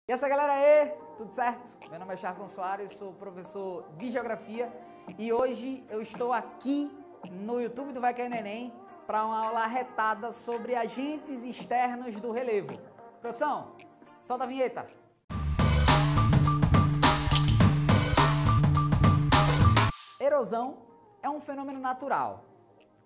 E essa galera aí, tudo certo? Meu nome é Charlton Soares, sou professor de Geografia e hoje eu estou aqui no YouTube do Vai Cair no Enem para uma aula arretada sobre agentes externos do relevo. Produção, solta a vinheta! Erosão é um fenômeno natural.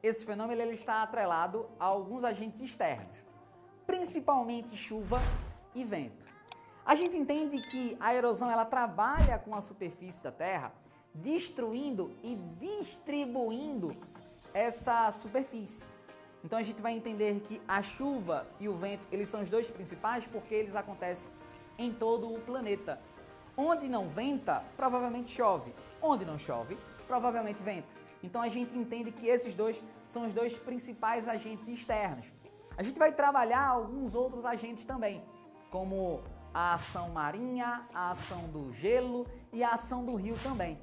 Esse fenômeno ele está atrelado a alguns agentes externos, principalmente chuva e vento. A gente entende que a erosão ela trabalha com a superfície da Terra, destruindo e distribuindo essa superfície. Então a gente vai entender que a chuva e o vento, eles são os dois principais porque eles acontecem em todo o planeta. Onde não venta, provavelmente chove. Onde não chove, provavelmente venta. Então a gente entende que esses dois são os dois principais agentes externos. A gente vai trabalhar alguns outros agentes também, como a ação marinha, a ação do gelo e a ação do rio também.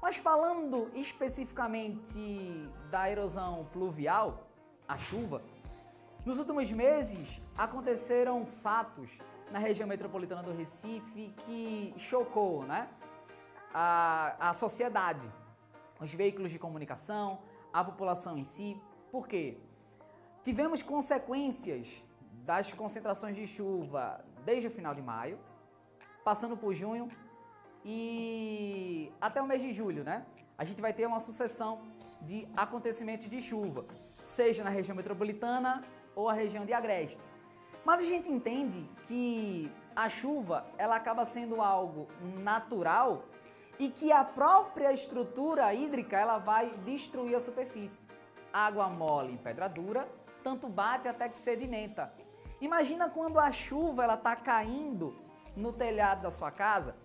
Mas falando especificamente da erosão pluvial, a chuva, nos últimos meses aconteceram fatos na região metropolitana do Recife que chocou, a sociedade, os veículos de comunicação, a população em si. Por quê? Tivemos consequências das concentrações de chuva desde o final de maio, passando por junho e até o mês de julho, A gente vai ter uma sucessão de acontecimentos de chuva, seja na região metropolitana ou a região de Agreste. Mas a gente entende que a chuva, ela acaba sendo algo natural e que a própria estrutura hídrica, ela vai destruir a superfície. Água mole em pedra dura, tanto bate até que sedimenta. Imagina quando a chuva ela está caindo no telhado da sua casa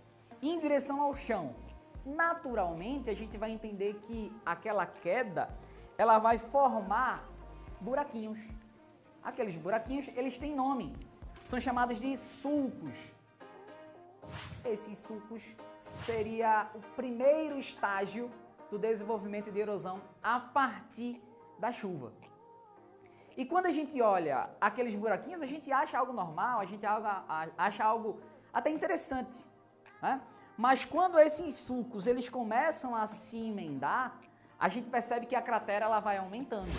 em direção ao chão. Naturalmente, a gente vai entender que aquela queda ela vai formar buraquinhos. Aqueles buraquinhos, eles têm nome. São chamados de sulcos. Esses sulcos seria o primeiro estágio do desenvolvimento de erosão a partir da chuva. E quando a gente olha aqueles buraquinhos, a gente acha algo normal, a gente acha algo até interessante, Mas quando esses sulcos eles começam a se emendar, a gente percebe que a cratera ela vai aumentando.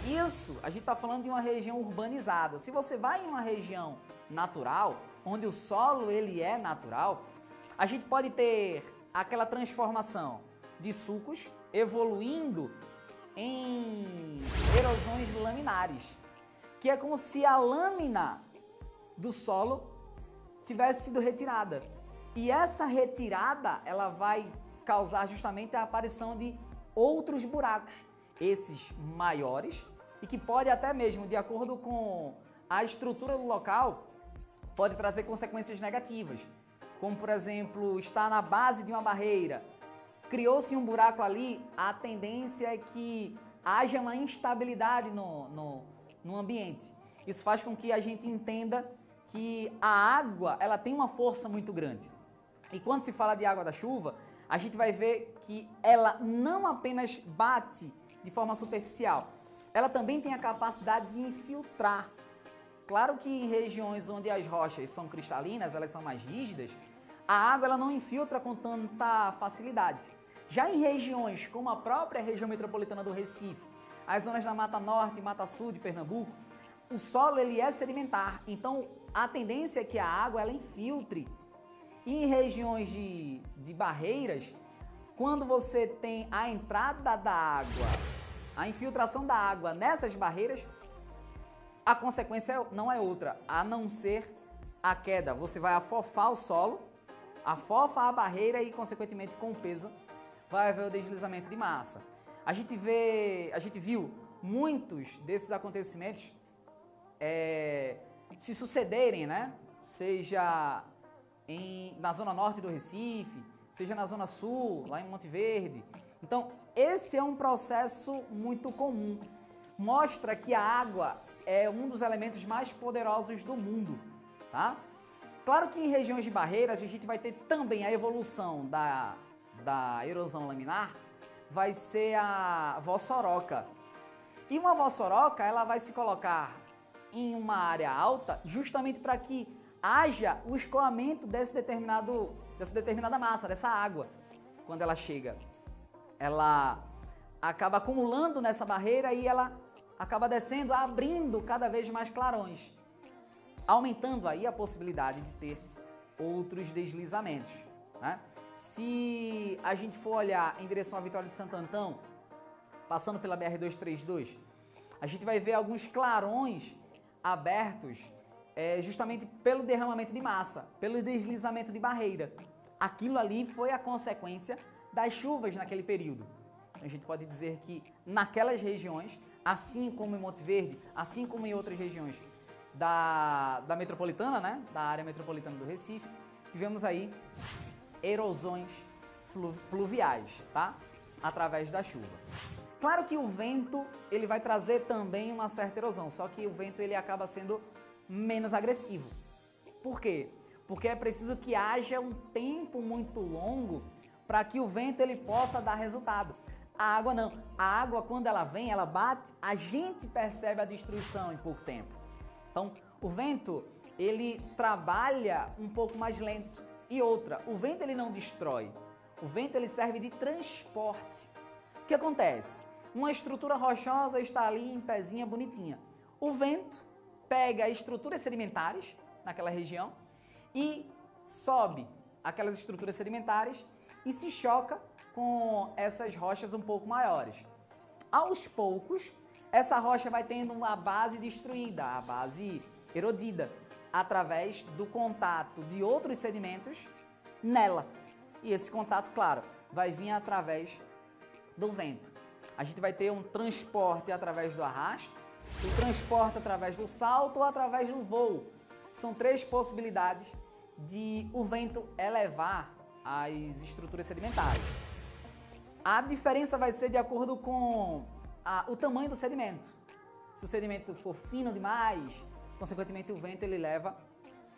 Isso, a gente está falando de uma região urbanizada. Se você vai em uma região natural, onde o solo ele é natural, a gente pode ter aquela transformação de sulcos evoluindo em erosões laminares, que é como se a lâmina do solo tivesse sido retirada. E essa retirada, ela vai causar justamente a aparição de outros buracos, esses maiores, e que pode até mesmo, de acordo com a estrutura do local, pode trazer consequências negativas, como por exemplo, estar na base de uma barreira, criou-se um buraco ali, a tendência é que haja uma instabilidade no ambiente. Isso faz com que a gente entenda que a água ela tem uma força muito grande. E quando se fala de água da chuva, a gente vai ver que ela não apenas bate de forma superficial, ela também tem a capacidade de infiltrar. Claro que em regiões onde as rochas são cristalinas, elas são mais rígidas, a água ela não infiltra com tanta facilidade. Já em regiões como a própria região metropolitana do Recife, as zonas da Mata Norte e Mata Sul de Pernambuco, o solo ele é sedimentar, então a tendência é que a água ela infiltre. E em regiões de barreiras, quando você tem a entrada da água, a infiltração da água nessas barreiras, a consequência não é outra, a não ser a queda. Você vai afofar o solo, afofa a barreira e, consequentemente, com o peso, vai haver o deslizamento de massa. A gente viu muitos desses acontecimentos se sucederem, Seja na zona norte do Recife, seja na zona sul, lá em Monte Verde. Então, esse é um processo muito comum. Mostra que a água é um dos elementos mais poderosos do mundo, Claro que em regiões de barreiras a gente vai ter também a evolução da erosão laminar, vai ser a vossoroca. E uma vossoroca, ela vai se colocar em uma área alta justamente para que haja o escoamento dessa determinada massa, dessa água. Quando ela chega, ela acaba acumulando nessa barreira e ela acaba descendo, abrindo cada vez mais clarões, aumentando aí a possibilidade de ter outros deslizamentos, né? Se a gente for olhar em direção à Vitória de Santo Antão, passando pela BR-232, a gente vai ver alguns clarões abertos justamente pelo derramamento de massa, pelo deslizamento de barreira. Aquilo ali foi a consequência das chuvas naquele período. A gente pode dizer que naquelas regiões, assim como em Monte Verde, assim como em outras regiões da metropolitana, né, da área metropolitana do Recife, tivemos aí erosões pluviais, tá? Através da chuva. Claro que o vento, ele vai trazer também uma certa erosão, só que o vento ele acaba sendo menos agressivo. Por quê? Porque é preciso que haja um tempo muito longo para que o vento ele possa dar resultado. A água não. A água, quando ela vem, ela bate, a gente percebe a destruição em pouco tempo. Então, o vento, ele trabalha um pouco mais lento. E outra, o vento ele não destrói. O vento ele serve de transporte. O que acontece? Uma estrutura rochosa está ali em pezinha, bonitinha. O vento pega estruturas sedimentares naquela região e sobe aquelas estruturas sedimentares e se choca com essas rochas um pouco maiores. Aos poucos, essa rocha vai tendo uma base destruída, a base erodida, através do contato de outros sedimentos nela. E esse contato, claro, vai vir através do vento. A gente vai ter um transporte através do arrasto, o transporte através do salto ou através do voo. São três possibilidades de o vento elevar as estruturas sedimentares. A diferença vai ser de acordo com o tamanho do sedimento. Se o sedimento for fino demais, consequentemente o vento ele leva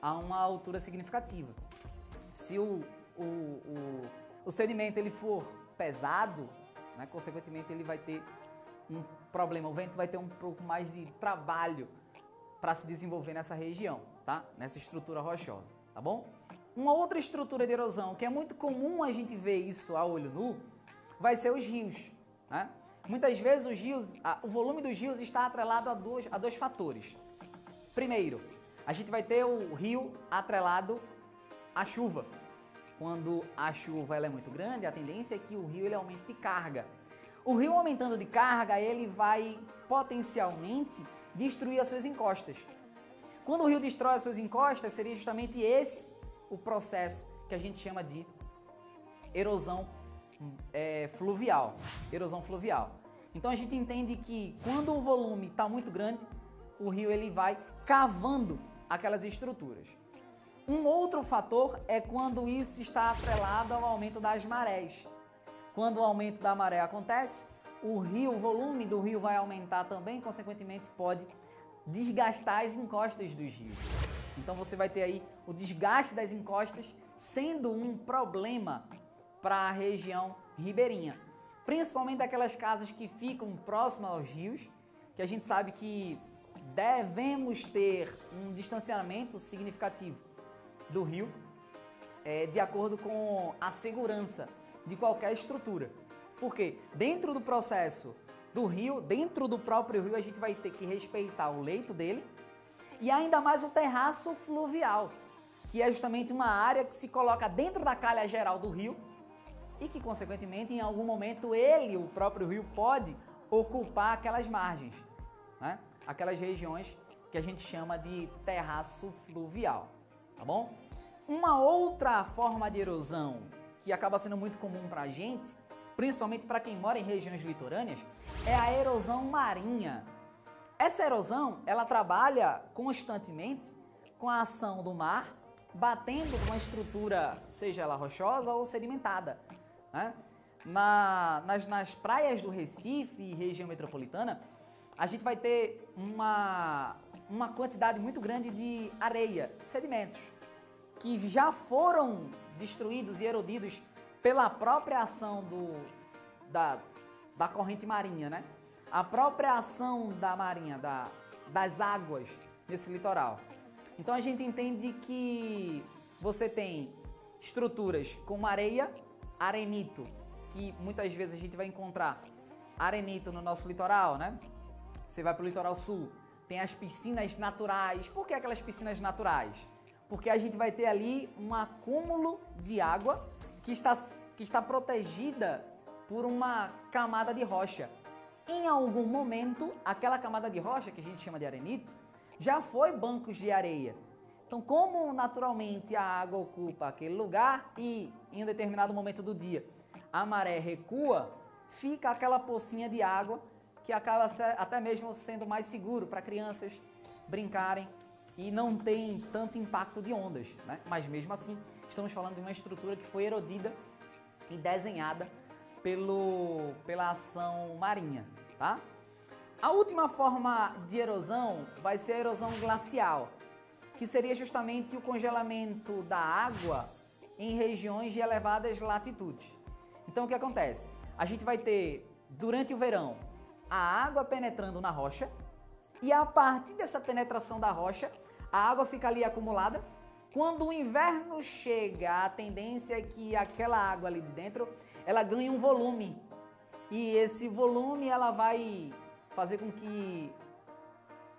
a uma altura significativa. Se o sedimento ele for pesado, né, consequentemente ele vai ter um problema, o vento vai ter um pouco mais de trabalho para se desenvolver nessa região, tá? Nessa estrutura rochosa, tá bom? Uma outra estrutura de erosão que é muito comum a gente ver isso a olho nu, vai ser os rios, né? Muitas vezes os rios, o volume dos rios está atrelado a dois fatores. Primeiro, a gente vai ter o rio atrelado à chuva. Quando a chuva ela é muito grande, a tendência é que o rio ele aumente de carga. O rio aumentando de carga, ele vai potencialmente destruir as suas encostas. Quando o rio destrói as suas encostas, seria justamente esse o processo que a gente chama de erosão fluvial. Erosão fluvial. Então a gente entende que quando o volume está muito grande, o rio ele vai cavando aquelas estruturas. Um outro fator é quando isso está atrelado ao aumento das marés. Quando o aumento da maré acontece, o volume do rio vai aumentar também, consequentemente pode desgastar as encostas dos rios. Então você vai ter aí o desgaste das encostas sendo um problema para a região ribeirinha. Principalmente aquelas casas que ficam próximas aos rios, que a gente sabe que devemos ter um distanciamento significativo do rio, de acordo com a segurança de qualquer estrutura. Porque dentro do processo do rio, dentro do próprio rio, a gente vai ter que respeitar o leito dele e ainda mais o terraço fluvial, que é justamente uma área que se coloca dentro da calha geral do rio e que, consequentemente, em algum momento o próprio rio, pode ocupar aquelas margens, né? Aquelas regiões que a gente chama de terraço fluvial, tá bom? Uma outra forma de erosão que acaba sendo muito comum para a gente, principalmente para quem mora em regiões litorâneas, é a erosão marinha. Essa erosão, ela trabalha constantemente com a ação do mar, batendo com uma estrutura, seja ela rochosa ou sedimentada, né? Nas praias do Recife e região metropolitana, a gente vai ter uma quantidade muito grande de areia, sedimentos, que já foram destruídos e erodidos pela própria ação da corrente marinha, né? A própria ação da marinha, das águas nesse litoral. Então a gente entende que você tem estruturas como areia, arenito, que muitas vezes a gente vai encontrar arenito no nosso litoral, né? Você vai para o litoral sul, tem as piscinas naturais. Por que aquelas piscinas naturais? Porque a gente vai ter ali um acúmulo de água que está protegida por uma camada de rocha. Em algum momento, aquela camada de rocha, que a gente chama de arenito, já foi bancos de areia. Então, como naturalmente a água ocupa aquele lugar e em um determinado momento do dia a maré recua, fica aquela pocinha de água que acaba até mesmo sendo mais seguro para crianças brincarem e não tem tanto impacto de ondas, né? Mas mesmo assim, estamos falando de uma estrutura que foi erodida e desenhada pela ação marinha, tá? A última forma de erosão vai ser a erosão glacial, que seria justamente o congelamento da água em regiões de elevadas latitudes. Então o que acontece? A gente vai ter, durante o verão, a água penetrando na rocha e a partir dessa penetração da rocha, a água fica ali acumulada. Quando o inverno chega, a tendência é que aquela água ali de dentro, ela ganhe um volume. E esse volume ela vai fazer com que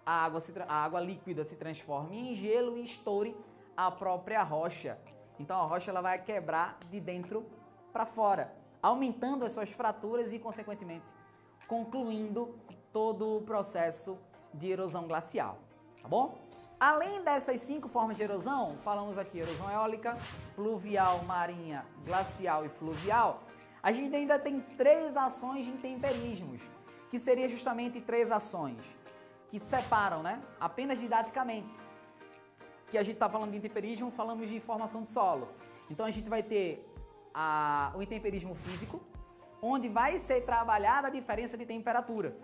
a água líquida se transforme em gelo e estoure a própria rocha. Então a rocha ela vai quebrar de dentro para fora, aumentando as suas fraturas e, consequentemente, concluindo todo o processo de erosão glacial, tá bom? Além dessas 5 formas de erosão, falamos aqui erosão eólica, pluvial, marinha, glacial e fluvial, a gente ainda tem 3 ações de intemperismos, que seriam justamente 3 ações que separam, né, apenas didaticamente. Que a gente está falando de intemperismo, falamos de formação de solo. Então a gente vai ter o intemperismo físico, onde vai ser trabalhada a diferença de temperatura.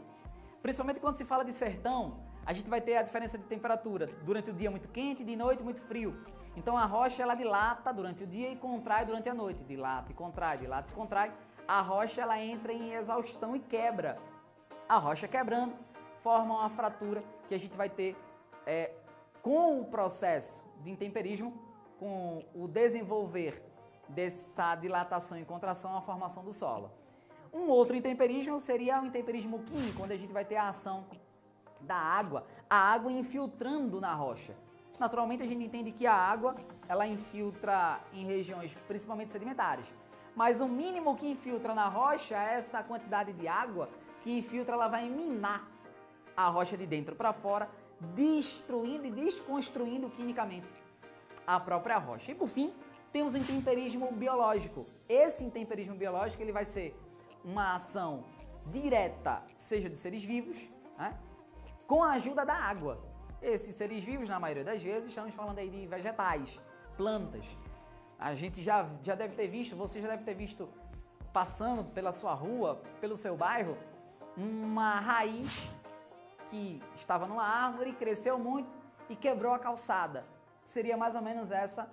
Principalmente quando se fala de sertão, a gente vai ter a diferença de temperatura durante o dia muito quente e de noite muito frio. Então a rocha ela dilata durante o dia e contrai durante a noite. Dilata e contrai, dilata e contrai. A rocha ela entra em exaustão e quebra. A rocha quebrando forma uma fratura que a gente vai ter com o processo de intemperismo, com o desenvolver dessa dilatação e contração, a formação do solo. Um outro intemperismo seria o intemperismo químico, onde a gente vai ter a ação da água, a água infiltrando na rocha. Naturalmente a gente entende que a água ela infiltra em regiões principalmente sedimentares, mas o mínimo que infiltra na rocha é essa quantidade de água que infiltra, ela vai minar a rocha de dentro para fora, destruindo e desconstruindo quimicamente a própria rocha. E por fim, temos o intemperismo biológico. Esse intemperismo biológico ele vai ser uma ação direta, seja dos seres vivos, né, com a ajuda da água. Esses seres vivos, na maioria das vezes, estamos falando aí de vegetais, plantas. A gente já deve ter visto, você já deve ter visto, passando pela sua rua, pelo seu bairro, uma raiz que estava numa árvore, cresceu muito e quebrou a calçada. Seria mais ou menos essa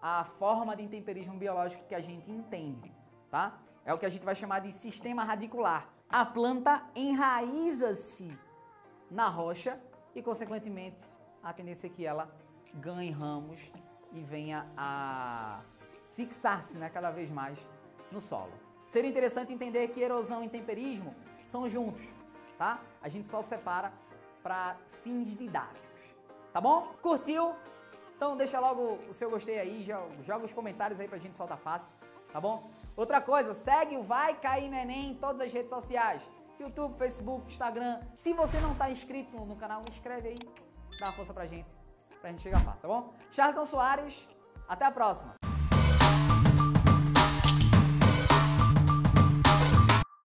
a forma de intemperismo biológico que a gente entende, tá? É o que a gente vai chamar de sistema radicular. A planta enraiza-se na rocha e, consequentemente, a tendência é que ela ganhe ramos e venha a fixar-se, né, cada vez mais no solo. Seria interessante entender que erosão e intemperismo são juntos, tá? A gente só separa para fins didáticos, tá bom? Curtiu? Então deixa logo o seu gostei aí, joga os comentários aí pra gente soltar fácil, tá bom? Outra coisa, segue o Vai Cair no Enem em todas as redes sociais, YouTube, Facebook, Instagram. Se você não tá inscrito no canal, inscreve aí, dá uma força pra gente chegar fácil, tá bom? Charlton Soares, até a próxima!